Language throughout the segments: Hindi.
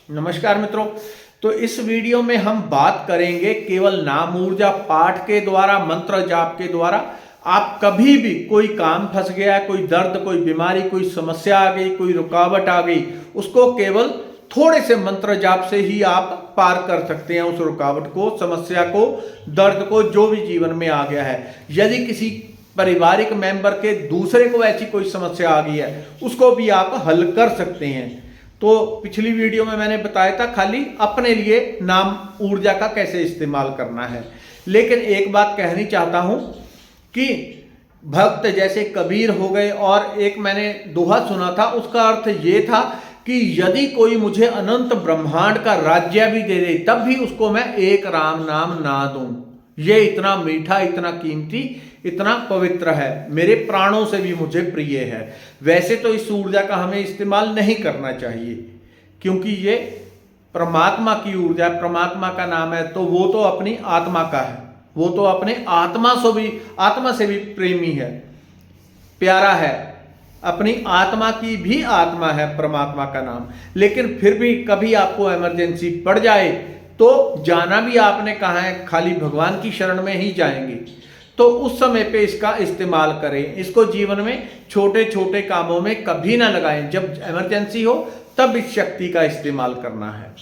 नमस्कार मित्रों। तो इस वीडियो में हम बात करेंगे केवल नाम ऊर्जा पाठ के द्वारा, मंत्र जाप के द्वारा आप कभी भी कोई काम फंस गया, कोई दर्द, कोई बीमारी, कोई समस्या आ गई, कोई रुकावट आ गई, उसको केवल थोड़े से मंत्र जाप से ही आप पार कर सकते हैं। उस रुकावट को, समस्या को, दर्द को, जो भी जीवन में आ गया है। यदि किसी पारिवारिक मेंबर के दूसरे को ऐसी कोई समस्या आ गई है, उसको भी आप हल कर सकते हैं। तो पिछली वीडियो में मैंने बताया था खाली अपने लिए नाम ऊर्जा का कैसे इस्तेमाल करना है। लेकिन एक बात कहनी चाहता हूं कि भक्त जैसे कबीर हो गए, और एक मैंने दोहा सुना था, उसका अर्थ ये था कि यदि कोई मुझे अनंत ब्रह्मांड का राज्य भी दे दे, तब भी उसको मैं एक राम नाम ना दूं। ये इतना मीठा, इतना कीमती, इतना पवित्र है, मेरे प्राणों से भी मुझे प्रिय है। वैसे तो इस ऊर्जा का हमें इस्तेमाल नहीं करना चाहिए, क्योंकि ये परमात्मा की ऊर्जा, परमात्मा का नाम है, तो वो तो अपनी आत्मा का है, वो तो अपने आत्मा से भी प्रेमी है, प्यारा है, अपनी आत्मा की भी आत्मा है परमात्मा का नाम। लेकिन फिर भी कभी आपको इमरजेंसी पड़ जाए तो जाना भी आपने कहा है, खाली भगवान की शरण में ही जाएंगे, तो उस समय पे इसका इस्तेमाल करें। इसको जीवन में छोटे छोटे कामों में कभी ना लगाएं, जब इमरजेंसी हो तब इस शक्ति का इस्तेमाल करना है।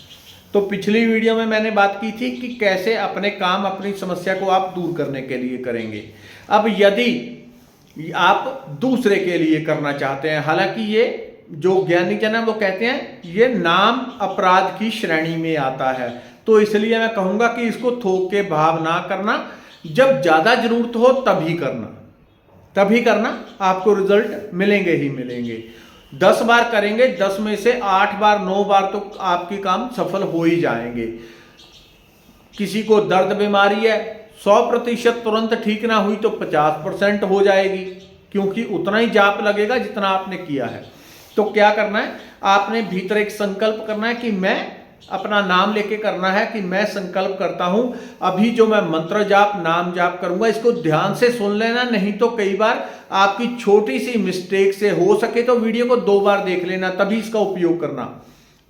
तो पिछली वीडियो में मैंने बात की थी कि कैसे अपने काम, अपनी समस्या को आप दूर करने के लिए करेंगे। अब यदि आप दूसरे के लिए करना चाहते हैं, हालांकि ये जो ज्ञानी जन है वो कहते हैं ये नाम अपराध की श्रेणी में आता है, तो इसलिए मैं कहूंगा कि इसको थोक के भाव ना करना, जब ज्यादा जरूरत हो तभी करना, आपको रिजल्ट मिलेंगे ही मिलेंगे। 10 बार करेंगे, 10 में से 8 बार, 9 बार तो आपके काम सफल हो ही जाएंगे। किसी को दर्द बीमारी है, 100% तुरंत ठीक ना हुई तो 50% हो जाएगी, क्योंकि उतना ही जाप लगेगा जितना आपने किया है। तो क्या करना है, आपने भीतर एक संकल्प करना है कि मैं अपना नाम लेके करना है कि मैं संकल्प करता हूं अभी जो मैं मंत्र जाप, नाम जाप करूंगा, इसको ध्यान से सुन लेना। नहीं तो कई बार आपकी छोटी सी मिस्टेक से, हो सके तो वीडियो को 2 बार देख लेना, तभी इसका उपयोग करना।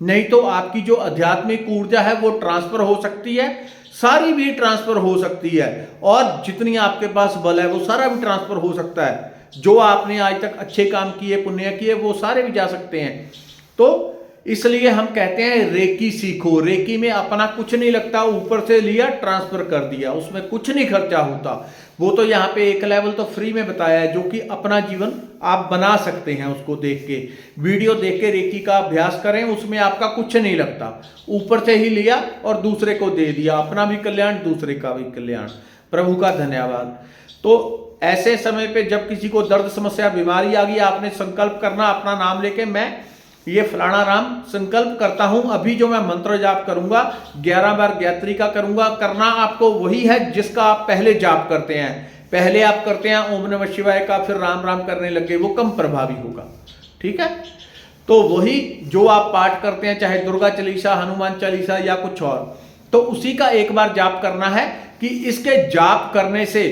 नहीं तो आपकी जो आध्यात्मिक ऊर्जा है वो ट्रांसफर हो सकती है, सारी भी ट्रांसफर हो सकती है, और जितनी आपके पास बल है वो सारा भी ट्रांसफर हो सकता है। जो आपने आज तक अच्छे काम किए, पुण्य किए, वो सारे भी जा सकते हैं। तो इसलिए हम कहते हैं रेकी सीखो। रेकी में अपना कुछ नहीं लगता, वीपर से लिया, ट्रांसफर कर दिया, उसमें कुछ नहीं खर्चा होता। वो तो यहाँ पे एक लेवल तो फ्री में बताया है, जो कि अपना जीवन आप बना सकते हैं। उसको देख के, वीडियो देख के रेकी का अभ्यास करें, उसमें आपका कुछ नहीं लगता, ऊपर से ही लिया और दूसरे को दे दिया, अपना भी कल्याण, दूसरे का भी कल्याण। प्रभु का धन्यवाद। तो ऐसे समय पे जब किसी को दर्द, समस्या, बीमारी आ गई, आपने संकल्प करना अपना नाम लेके, मैं ये फलाना राम संकल्प करता हूं, अभी जो मैं मंत्र जाप करूंगा 11 बार गायत्री का करूंगा। करना आपको वही है जिसका आप पहले जाप करते हैं। पहले आप करते हैं ओम नमः शिवाय का, फिर राम राम करने लगे, वो कम प्रभावी होगा। ठीक है, तो वही जो आप पाठ करते हैं, चाहे दुर्गा चालीसा, हनुमान चालीसा या कुछ और, तो उसी का एक बार जाप करना है कि इसके जाप करने से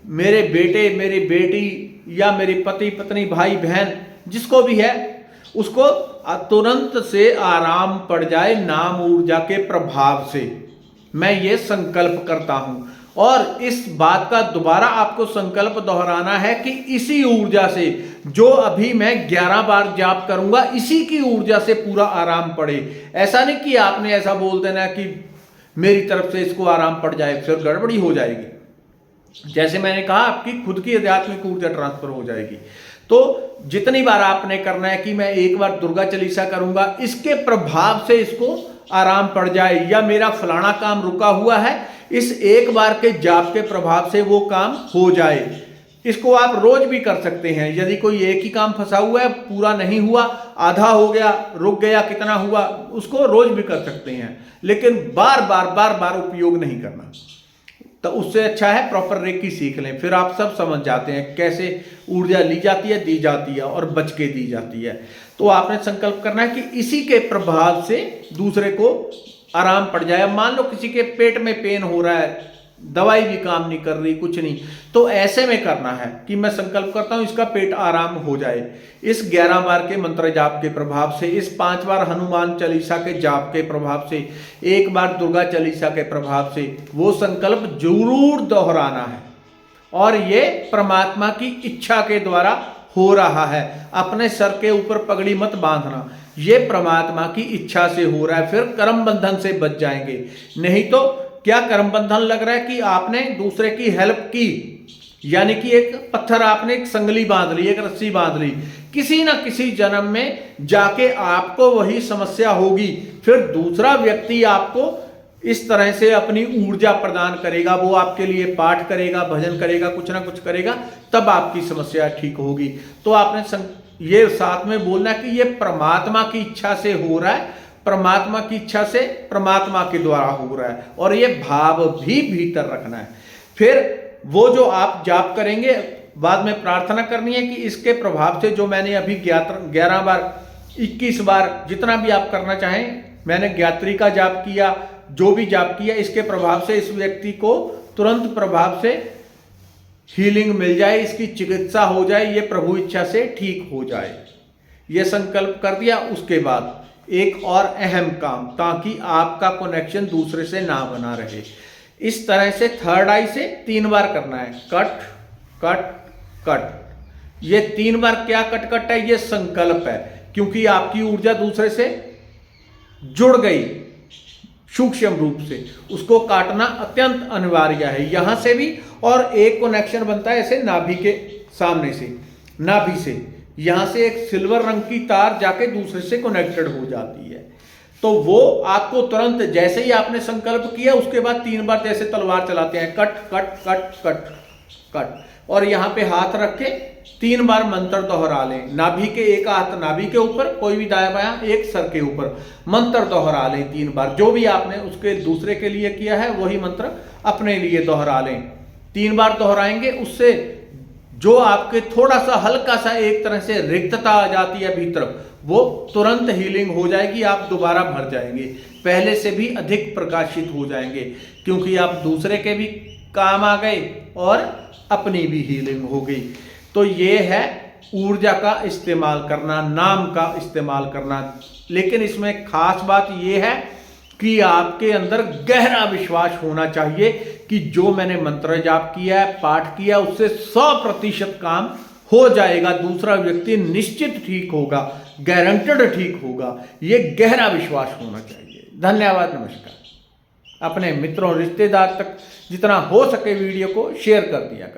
मेरे बेटे, मेरी बेटी, या मेरे पति पत्नी, भाई बहन, जिसको भी है, उसको तुरंत से आराम पड़ जाए नाम ऊर्जा के प्रभाव से। मैं ये संकल्प करता हूं, और इस बात का दोबारा आपको संकल्प दोहराना है कि इसी ऊर्जा से जो अभी मैं 11 बार जाप करूंगा, इसी की ऊर्जा से पूरा आराम पड़े। ऐसा नहीं कि आपने ऐसा बोल देना कि मेरी तरफ से इसको आराम पड़ जाए, फिर गड़बड़ी हो जाएगी। जैसे मैंने कहा, आपकी खुद की आध्यात्मिक ऊर्जा ट्रांसफर हो जाएगी। तो जितनी बार आपने करना है कि मैं एक बार दुर्गा चालीसा करूंगा, इसके प्रभाव से इसको आराम पड़ जाए, या मेरा फलाना काम रुका हुआ है, इस एक बार के जाप के प्रभाव से वो काम हो जाए। इसको आप रोज भी कर सकते हैं। यदि कोई एक ही काम फंसा हुआ है, पूरा नहीं हुआ, आधा हो गया, रुक गया, कितना हुआ, उसको रोज भी कर सकते हैं, लेकिन बार बार उपयोग नहीं करना। तो उससे अच्छा है प्रॉपर रेकी सीख लें, फिर आप सब समझ जाते हैं कैसे ऊर्जा ली जाती है, दी जाती है, और बच के दी जाती है। तो आपने संकल्प करना है कि इसी के प्रभाव से दूसरे को आराम पड़ जाए। मान लो किसी के पेट में पेन हो रहा है, दवाई भी काम नहीं कर रही, कुछ नहीं। तो ऐसे में करना है कि मैं संकल्प करता हूं इसका पेट आराम हो जाए। इस 11 बार के मंत्र जाप के प्रभाव से, इस 5 बार हनुमान चालीसा के जाप के प्रभाव से, 1 बार दुर्गा चालीसा के प्रभाव से वो संकल्प जरूर दोहराना है। और ये परमात्मा की इच्छा के द्वारा हो रहा है। अपने सर के ऊपर पगड़ी मत बांधना, ये परमात्मा की इच्छा से हो रहा है। फिर कर्म बंधन से बच जाएंगे। नहीं तो क्या कर्म बंधन लग रहा है कि आपने दूसरे की हेल्प की, यानी कि एक पत्थर आपने एक संगली बांध ली, एक रस्सी बांध ली, किसी ना किसी जन्म में जाके आपको वही समस्या होगी। फिर दूसरा व्यक्ति आपको इस तरह से अपनी ऊर्जा प्रदान करेगा, वो आपके लिए पाठ करेगा, भजन करेगा, कुछ ना कुछ करेगा, तब आपकी समस्या ठीक होगी। तो आपने ये साथ में बोलना है कि ये परमात्मा की इच्छा से हो रहा है, परमात्मा की इच्छा से परमात्मा के द्वारा हो रहा है, और ये भाव भी भीतर रखना है। फिर वो जो आप जाप करेंगे, बाद में प्रार्थना करनी है कि इसके प्रभाव से जो मैंने अभी 11 बार 21 बार जितना भी आप करना चाहें, मैंने गायत्री का जाप किया, जो भी जाप किया, इसके प्रभाव से इस व्यक्ति को तुरंत प्रभाव से हीलिंग मिल जाए, इसकी चिकित्सा हो जाए, ये प्रभु इच्छा से ठीक हो जाए। ये संकल्प कर दिया। उसके बाद एक और अहम काम, ताकि आपका कनेक्शन दूसरे से ना बना रहे, इस तरह से थर्ड आई से 3 बार करना है। Cut cut cut. ये 3 बार क्या कट कट है? ये संकल्प है, क्योंकि आपकी ऊर्जा दूसरे से जुड़ गई सूक्ष्म रूप से, उसको काटना अत्यंत अनिवार्य है। यहां से भी और एक कनेक्शन बनता है ऐसे नाभि के सामने से, नाभि से यहां से एक सिल्वर रंग की तार जाके दूसरे से कनेक्टेड हो जाती है। तो वो आपको तुरंत, जैसे ही आपने संकल्प किया उसके बाद 3 बार जैसे तलवार चलाते हैं, cut cut cut cut cut, और यहां पे हाथ रख के 3 बार मंत्र दोहरा लें। नाभि के एक हाथ नाभि के ऊपर, कोई भी दायां बायां, एक सर के ऊपर मंत्र दोहरा लें 3 बार। जो भी आपने उसके दूसरे के लिए किया है वही मंत्र अपने लिए दोहरा लें। 3 बार दोहराएंगे, उससे जो आपके थोड़ा सा हल्का सा एक तरह से रिक्तता आ जाती है भीतर, वो तुरंत हीलिंग हो जाएगी। आप दोबारा भर जाएंगे, पहले से भी अधिक प्रकाशित हो जाएंगे, क्योंकि आप दूसरे के भी काम आ गए और अपनी भी हीलिंग हो गई। तो ये है ऊर्जा का इस्तेमाल करना, नाम का इस्तेमाल करना। लेकिन इसमें खास बात यह है कि आपके अंदर गहरा विश्वास होना चाहिए कि जो मैंने मंत्र जाप किया है, पाठ किया, उससे 100% काम हो जाएगा। दूसरा व्यक्ति निश्चित ठीक होगा, गारंटेड ठीक होगा। ये गहरा विश्वास होना चाहिए। धन्यवाद, नमस्कार। अपने मित्रों, रिश्तेदार तक जितना हो सके वीडियो को शेयर कर दिया करें।